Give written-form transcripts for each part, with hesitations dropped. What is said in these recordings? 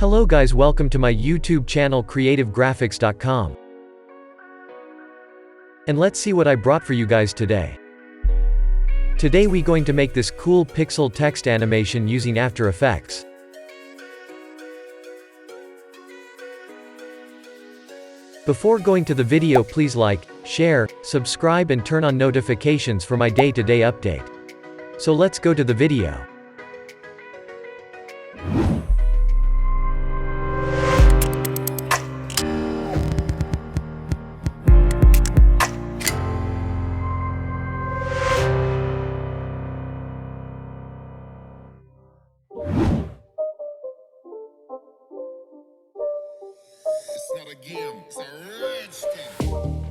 Hello guys, welcome to my YouTube channel creativegraphicz.com. And let's see what I brought for you guys today. Today we going to make this cool pixel text animation using After Effects. Before going to the video, please like, share, subscribe and turn on notifications for my day-to-day update. So let's go to the video. It's not a game, it's a rich thing.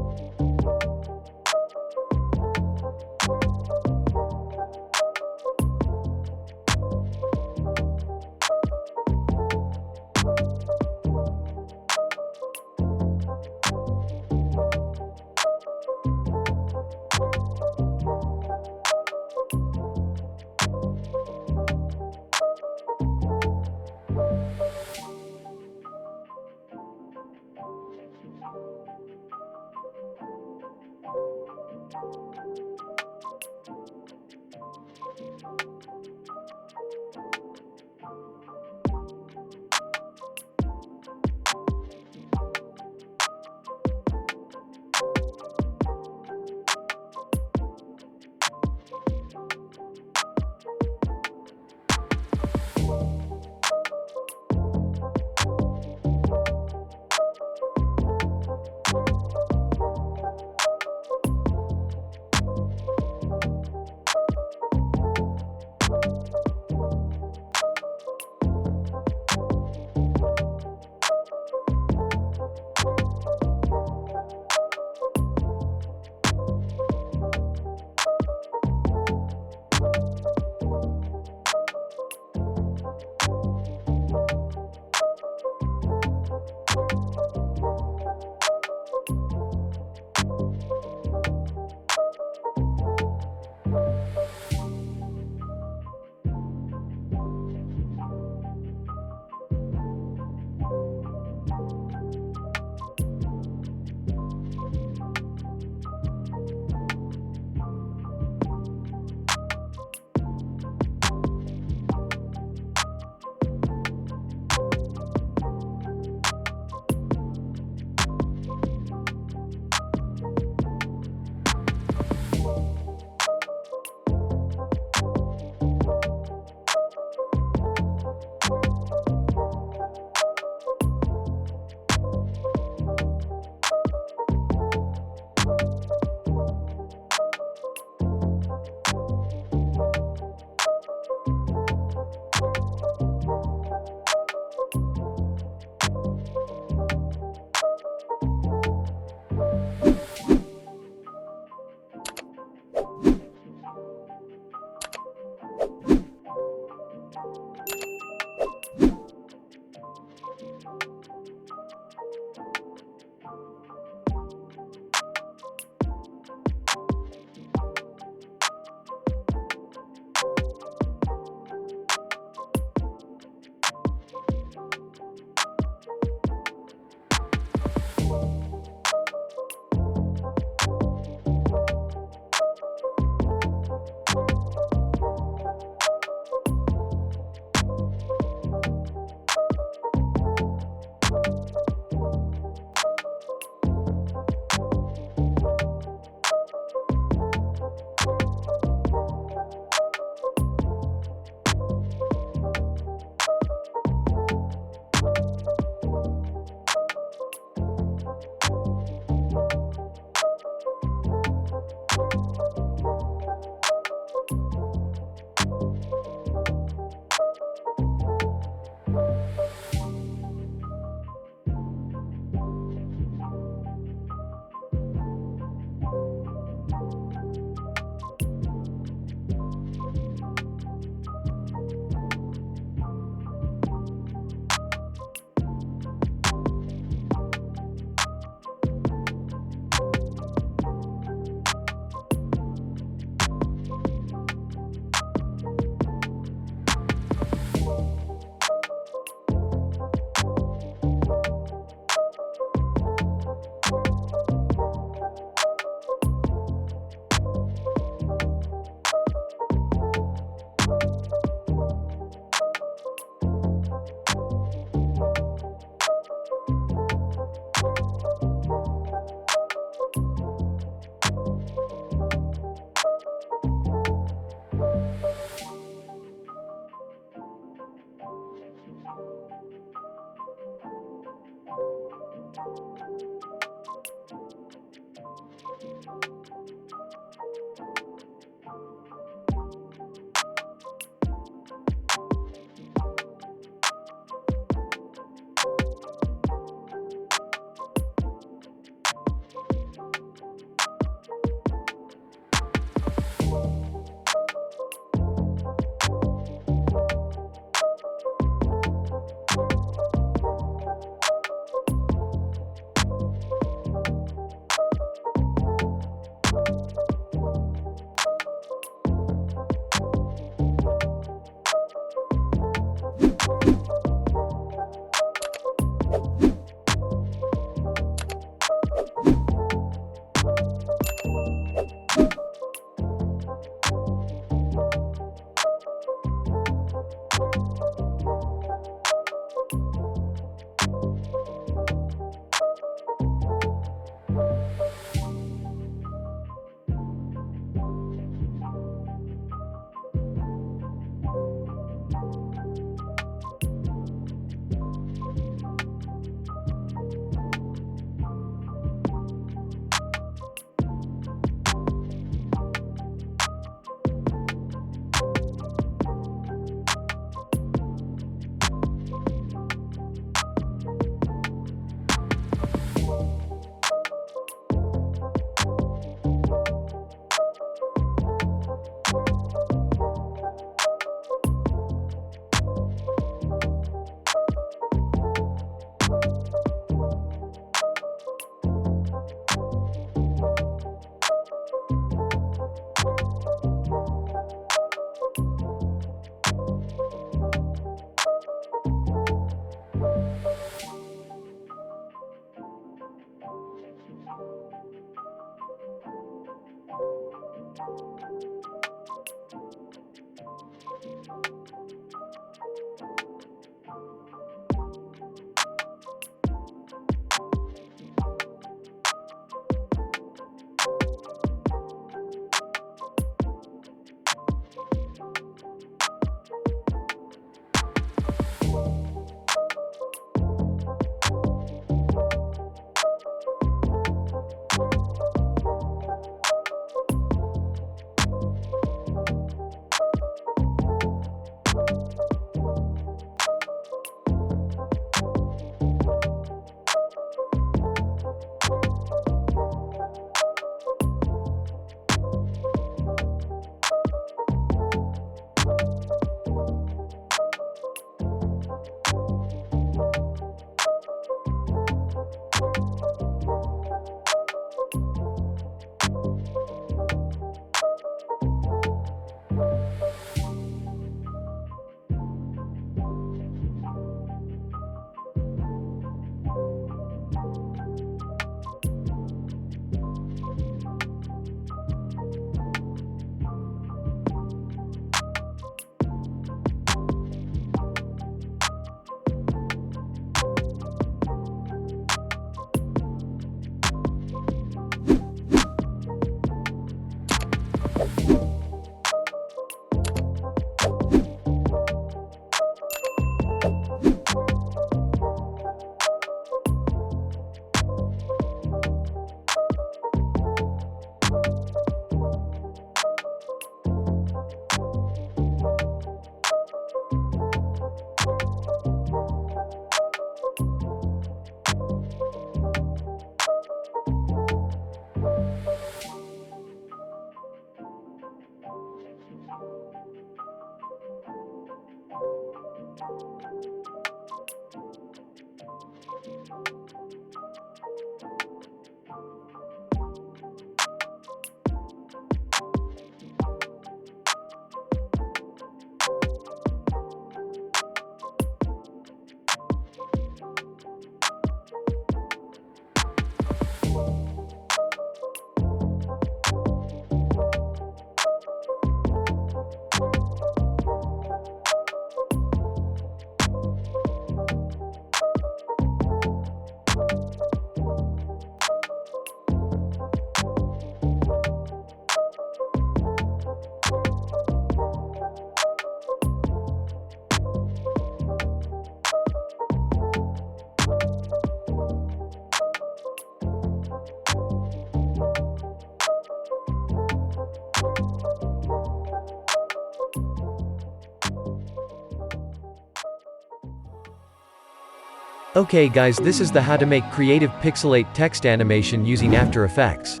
Okay guys, this is the how to make creative pixelate text animation using After Effects.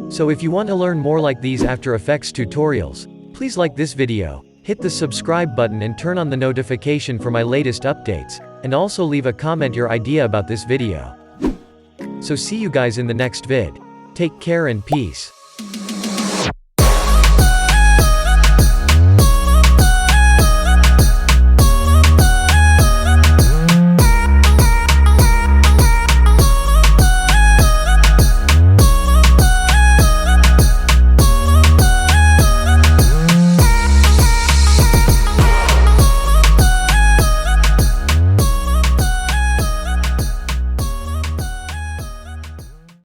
So if you want to learn more like these After Effects tutorials, please like this video, hit the subscribe button and turn on the notification for my latest updates, and also leave a comment your idea about this video. So see you guys in the next vid. Take care and peace.